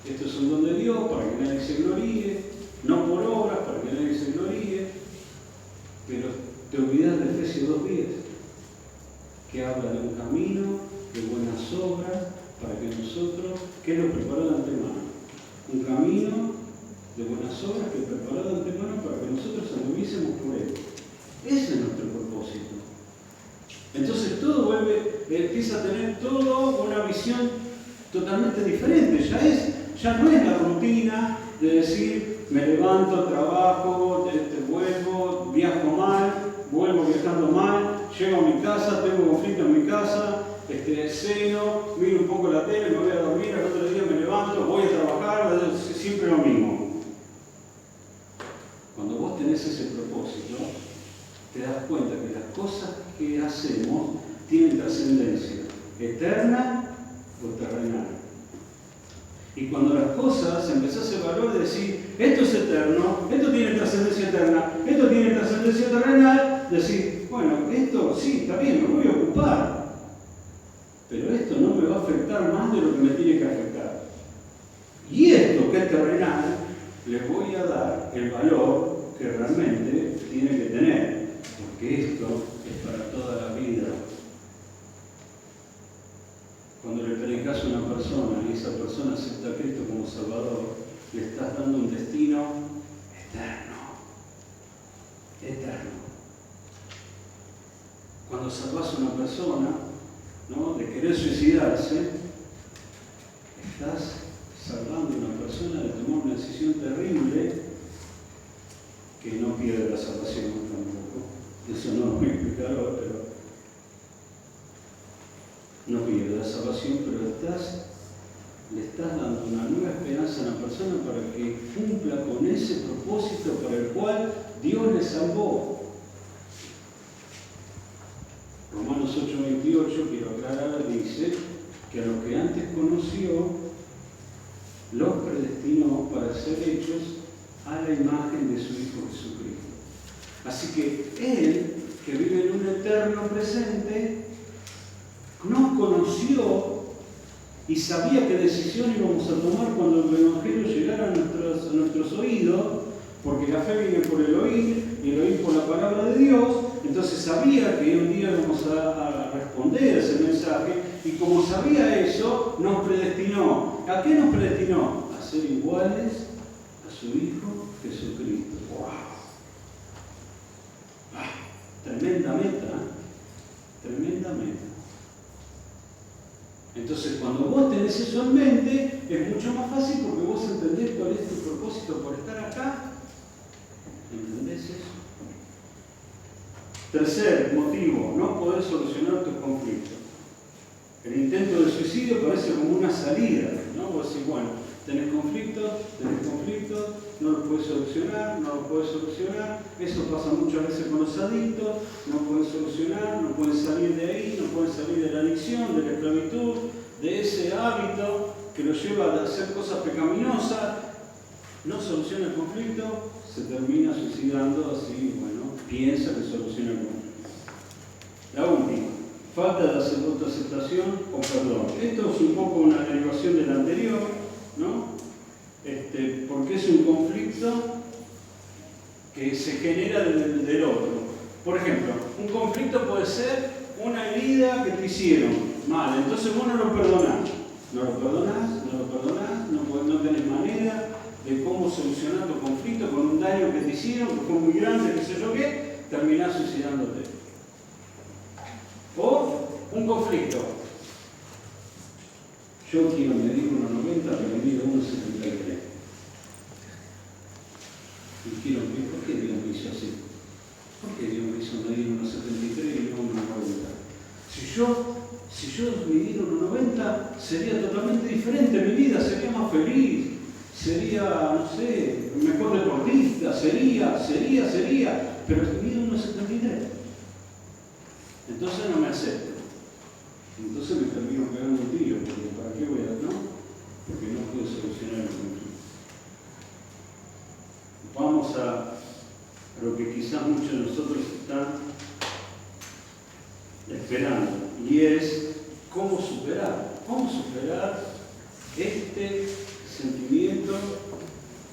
Esto es un don de Dios para que nadie se gloríe, no por obras para que nadie se gloríe, pero te olvidas de Efesios 2:10, que habla de un camino de buenas obras para que nosotros, que lo preparó de antemano, un camino de buenas obras que preparó de antemano para que nosotros anduviésemos por él. Ese es nuestro propósito. Entonces todo empieza a tener toda una visión totalmente diferente. Ya no es la rutina de decir, me levanto, trabajo, vuelvo, viajo mal, vuelvo viajando mal, llego a mi casa, tengo conflicto en mi casa, ceno, miro un poco la tele, me voy a dormir, al otro día me levanto, voy a trabajar, siempre lo mismo. Cuando vos tenés ese propósito, te das cuenta que las cosas que hacemos tienen trascendencia eterna o terrenal. Y cuando las cosas empezás a evaluar y decir, esto es eterno, esto tiene trascendencia eterna, esto tiene trascendencia terrenal, decir, bueno, esto sí, está bien, me voy a ocupar, pero esto no me va a afectar más de lo que me tiene que afectar. Y esto que es terrenal, le voy a dar el valor que realmente tiene que tener, porque esto es para toda la vida. Cuando le predicas a una persona y esa persona acepta a Cristo como Salvador, le estás dando un destino eterno. Eterno. Cuando salvas a una persona, ¿no?, de querer suicidarse, estás salvando a una persona de tomar una decisión terrible que no pierde la salvación tampoco. Eso no lo voy a explicar ahora, pero no pierde la salvación, pero le estás dando una nueva esperanza a la persona para que cumpla con ese propósito para el cual Dios le salvó. Romanos 8:28, quiero aclarar, dice que a los que antes conoció, los predestinó para ser hechos a la imagen de su Hijo Jesucristo. Así que Él, que vive en un eterno presente, nos conoció y sabía qué decisión íbamos a tomar cuando el Evangelio llegara a nuestros oídos, porque la fe viene por el oír y el oír por la palabra de Dios. Entonces sabía que un día íbamos a responder a ese mensaje, y como sabía eso, nos predestinó. ¿A qué nos predestinó? A ser iguales a su Hijo Jesucristo. ¡Wow! Tremenda meta, ¿eh? Tremenda meta. Entonces, cuando vos tenés eso en mente, es mucho más fácil porque vos entendés cuál es tu propósito por estar acá. ¿Entendés eso? Tercer motivo, no poder solucionar tus conflictos. El intento de suicidio parece como una salida, ¿no? Vos decís, bueno, tenés conflictos, no los puedes solucionar, eso pasa muchas veces con los adictos, no pueden solucionar, no pueden salir de ahí, no pueden salir de la adicción, de la esclavitud, de ese hábito que los lleva a hacer cosas pecaminosas, no soluciona el conflicto, se termina suicidando, así, bueno, piensa que soluciona el conflicto. La última, falta de autoaceptación o perdón. Esto es un poco una derivación de la anterior. ¿no? Porque es un conflicto que se genera del otro. Por ejemplo, un conflicto puede ser una herida que te hicieron mal, entonces vos no lo perdonás. No tenés manera de cómo solucionar tu conflicto con un daño que te hicieron, que fue muy grande, qué sé yo qué, terminás suicidándote. O un conflicto. Yo quiero medir 1,90, pero mido 1,73. Y quiero medir, ¿por qué Dios me hizo así? ¿Por qué Dios me hizo medir 1,73 y no 1,90? Si yo midiera 1,90, sería totalmente diferente mi vida, sería más feliz, sería, no sé, mejor deportista, sería, pero mido 1,73. Entonces no me acepto. Entonces me termino pegando un tiro, porque ¿para qué voy a, no? Porque no puedo solucionar el conflicto. Vamos a lo que quizás muchos de nosotros están esperando, y es cómo superar este sentimiento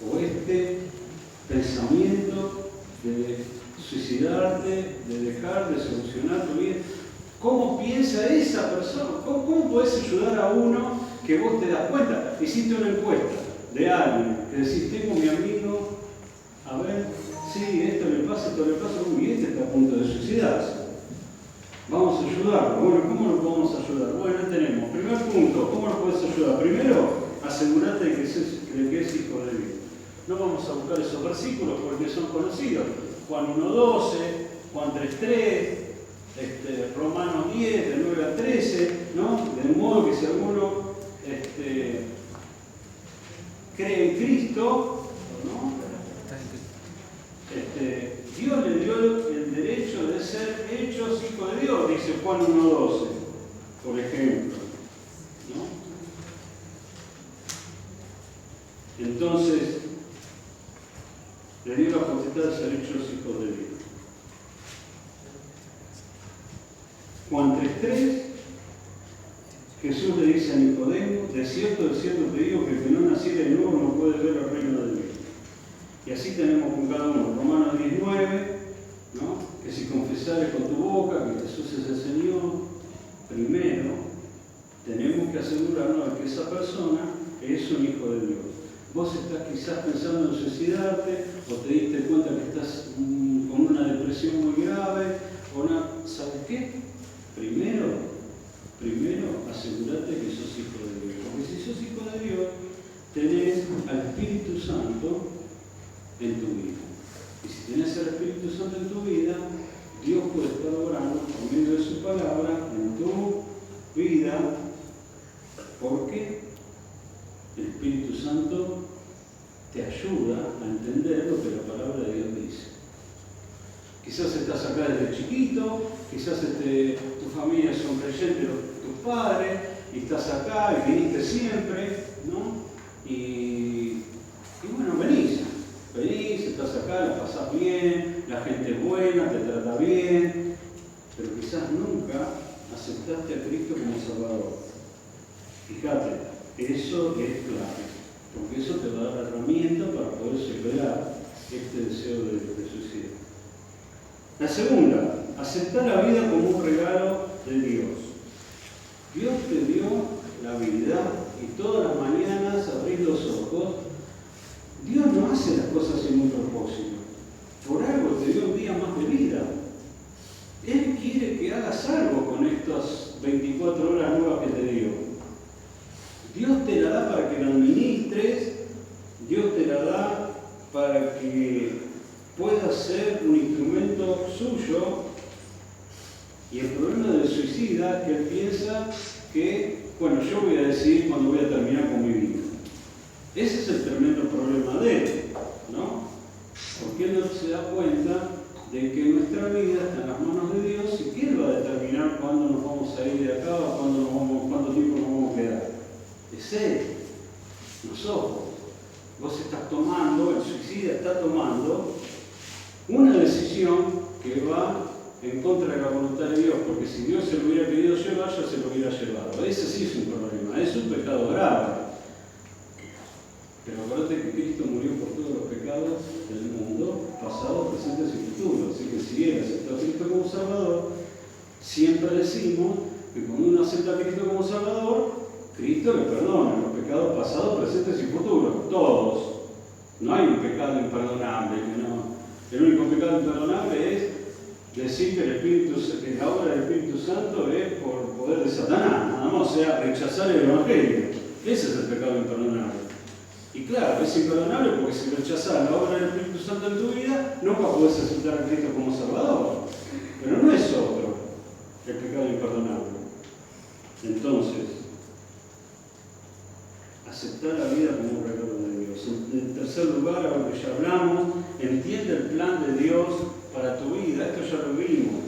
o este pensamiento de suicidarte, de dejar de solucionar tu vida. ¿Cómo piensa esa persona? ¿Cómo puedes ayudar a uno que vos te das cuenta? Hiciste una encuesta de alguien, que decís, tengo mi amigo, a ver, sí, esto le pasa, uy, este está a punto de suicidarse. Vamos a ayudarlo. Bueno, ¿cómo lo podemos ayudar? Bueno, tenemos. Primer punto, ¿cómo lo puedes ayudar? Primero, asegúrate de que es hijo de Dios. No vamos a buscar esos versículos porque son conocidos. Juan 1:12, Juan 3:3, Romanos 10, del 9 al 13, ¿no? De modo que si alguno cree en Cristo, ¿no? Dios le dio el derecho de ser hechos hijos de Dios, dice Juan 1:12, por ejemplo, ¿no? Entonces, le dio la potestad de ser hechos hijos de Dios. Juan 3:3, Jesús le dice a Nicodemo, de cierto te digo que el que no naciera de nuevo no puede ver el reino de Dios. Y así tenemos con cada uno. Romanos 19, ¿no? Que si confesares con tu boca que Jesús es el Señor, primero tenemos que asegurarnos de que esa persona es un hijo de Dios. Vos estás quizás pensando en suicidarte, o te diste cuenta que estás con una depresión muy grave, o una, ¿sabes qué? Primero asegúrate que sos hijo de Dios. Porque si sos hijo de Dios, tenés al Espíritu Santo en tu vida. Y si tenés el Espíritu Santo en tu vida, Dios puede estar obrando por medio de su palabra en tu vida, porque el Espíritu Santo te ayuda a entender lo que la palabra de Dios dice. Quizás estás acá desde chiquito, quizás tu familia son creyentes, tus padres, y estás acá y viniste siempre, ¿no? Y bueno, venís, estás acá, la pasás bien, la gente es buena, te trata bien, pero quizás nunca aceptaste a Cristo como Salvador. Fíjate, eso es clave, porque eso te va a dar herramientas para poder superar este deseo de suicidio. La segunda, aceptar la vida como un regalo de Dios. Dios te dio la vida y todas las mañanas abrís los ojos. Dios no hace las cosas sin un propósito. Por algo te dio un día más de vida. Él quiere que hagas algo con estas 24 horas nuevas que te dio. Dios te la da para que la administres, Dios te la da para que puedas ser un instrumento suyo. Y el problema del suicida es que él piensa que, bueno, yo voy a decidir cuándo voy a terminar con mi vida. Ese es el tremendo problema de él, ¿no? Porque él no se da cuenta de que nuestra vida está en las manos de Dios y que Él va a determinar cuándo nos vamos a ir de acá o cuánto tiempo nos vamos a quedar. Es Él, nosotros. Vos estás tomando, el suicida está tomando una decisión que va en contra de la voluntad de Dios, porque si Dios se lo hubiera querido llevar, ya se lo hubiera llevado. Ese sí es un problema, es un pecado grave. que Cristo murió por todos los pecados del mundo, pasados, presentes y futuros. Así que si él aceptó a Cristo como Salvador, siempre decimos que cuando uno acepta a Cristo como Salvador, Cristo le perdona los pecados pasados, presentes y futuros, todos. No hay un pecado imperdonable, no. El único pecado imperdonable es decir que la obra del Espíritu Santo es por poder de Satanás, nada más, o sea, rechazar el Evangelio. Ese es el pecado imperdonable. Y claro, es imperdonable porque si rechazas la obra del Espíritu Santo en tu vida, nunca podés aceptar a Cristo como Salvador. Pero no es otro el pecado imperdonable. Entonces, aceptar la vida como un regalo de Dios. En tercer lugar, a lo que ya hablamos, entiende el plan de Dios para tu vida. Esto ya lo vimos.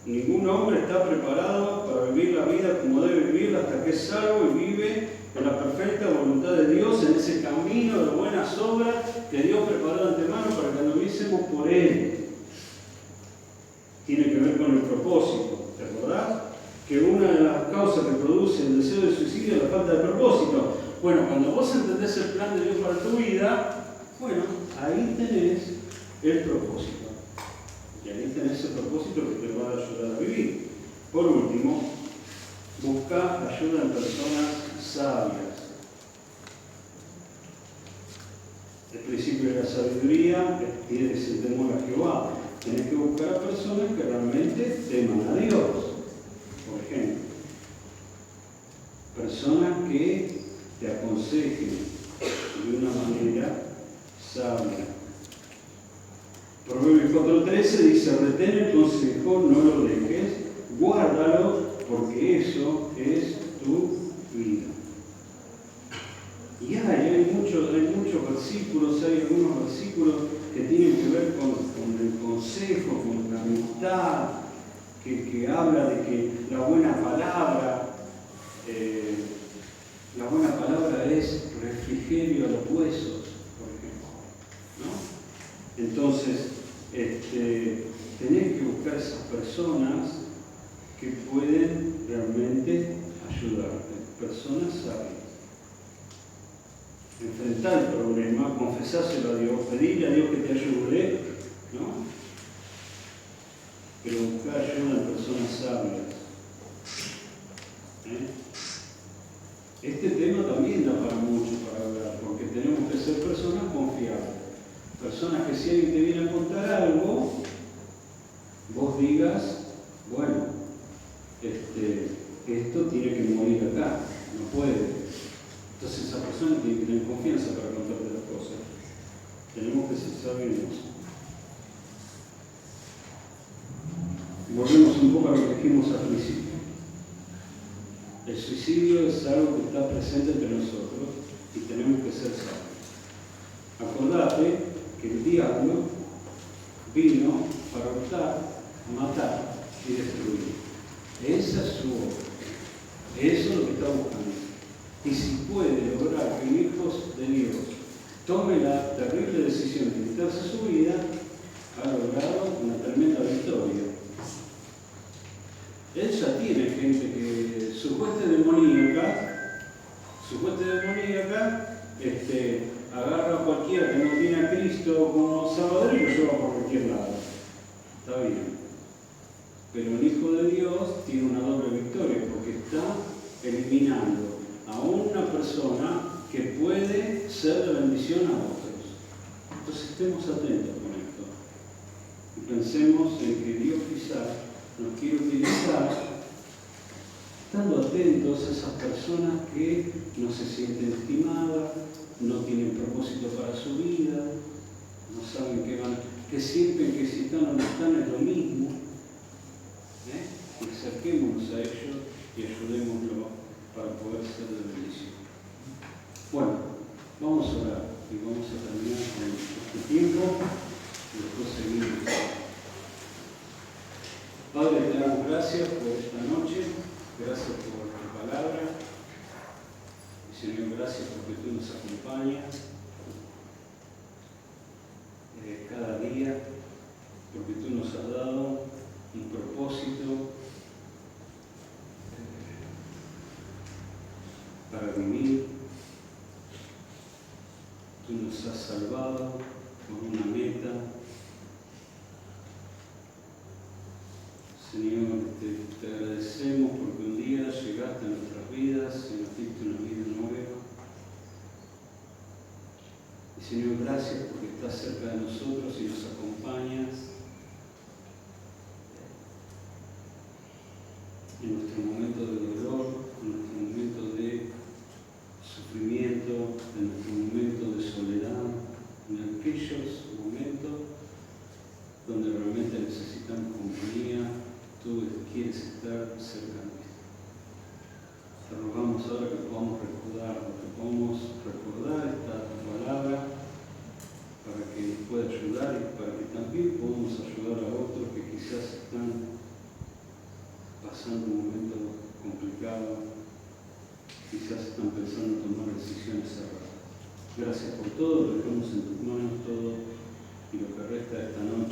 Ningún hombre está preparado para vivir la vida como debe vivirla hasta que es salvo y vive con la perfecta voluntad de Dios en ese camino de buenas obras que Dios preparó de antemano para que anduviésemos por Él. Tiene que ver con el propósito, ¿te acordás? Que una de las causas que produce el deseo de suicidio es la falta de propósito. Bueno, cuando vos entendés el plan de Dios para tu vida, bueno, ahí tenés el propósito. Y ahí tenés el propósito que te va a ayudar a vivir. Por último, busca ayuda en personas sabias. El principio de la sabiduría es el temor a Jehová. Tenés que buscar a personas que realmente teman a Dios. Por ejemplo, personas que te aconsejen de una manera sabia. Proverbios 4:13 dice: retén el consejo, no lo dejes, guárdalo, porque eso es tu vida. Y hay muchos versículos, hay algunos versículos que tienen que ver con el consejo, con la amistad, que habla de que la buena palabra es refrigerio a los huesos, por ejemplo, ¿no? Entonces, tenés que buscar esas personas que pueden realmente ayudarte, personas sabias. Enfrentar el problema, confesárselo a Dios, pedirle a Dios que te ayude, ¿no? Pero buscar ayuda en personas sabias. Este tema también da para mucho para hablar, porque tenemos que ser personas confiables. Personas que si alguien te viene a contar algo, vos digas, bueno, esto tiene que morir acá, no puede. Entonces esa persona tiene que tener confianza para contarte las cosas. Tenemos que ser sabios en eso. Volvemos un poco a lo que dijimos al principio. El suicidio es algo que está presente entre nosotros y tenemos que ser sabios. Acordate que el diablo vino para hurtar, matar y destruir. Esa es su obra. Eso es lo que está buscando. Y si puede lograr que hijos de Dios tome la terrible decisión de quitarse su vida, ha logrado una tremenda victoria. Él ya tiene gente que su hueste demoníaca agarra a cualquiera que no tiene a Cristo como Salvador y lo lleva por cualquier lado. Está bien. Pero el Hijo de Dios tiene una doble victoria porque está eliminando a una persona que puede ser de bendición a otros. Entonces estemos atentos con esto. Y pensemos en que Dios quizás nos quiere utilizar estando atentos a esas personas que no se sienten estimadas, no tienen propósito para su vida, no saben qué van, que sienten que si están o no están es lo mismo. Acerquémonos a ellos y ayudémoslo para poder ser de bendición. Bueno, vamos a orar y vamos a terminar con este tiempo y después seguimos. Padre, te damos gracias por esta noche, gracias por tu palabra. Y Señor, gracias porque tú nos acompañas cada día, porque tú nos has dado un propósito para vivir. salvado con una meta. Señor, te agradecemos porque un día llegaste a nuestras vidas y nos diste una vida nueva. Y Señor, gracias porque estás cerca de nosotros y nos acompañas en nuestro momento de dolor, en nuestro momento de sufrimiento, en nuestro momento de soledad, en aquellos momentos donde realmente necesitamos compañía. Tú quieres estar cerca de nosotros. Te rogamos ahora que podamos recordar esta palabra para que nos pueda ayudar y para que también podamos ayudar a otros que quizás están pasando un momento complicado, quizás están pensando en tomar decisiones erradas. Gracias por todo, lo dejamos en tus manos todo y lo que resta de esta noche.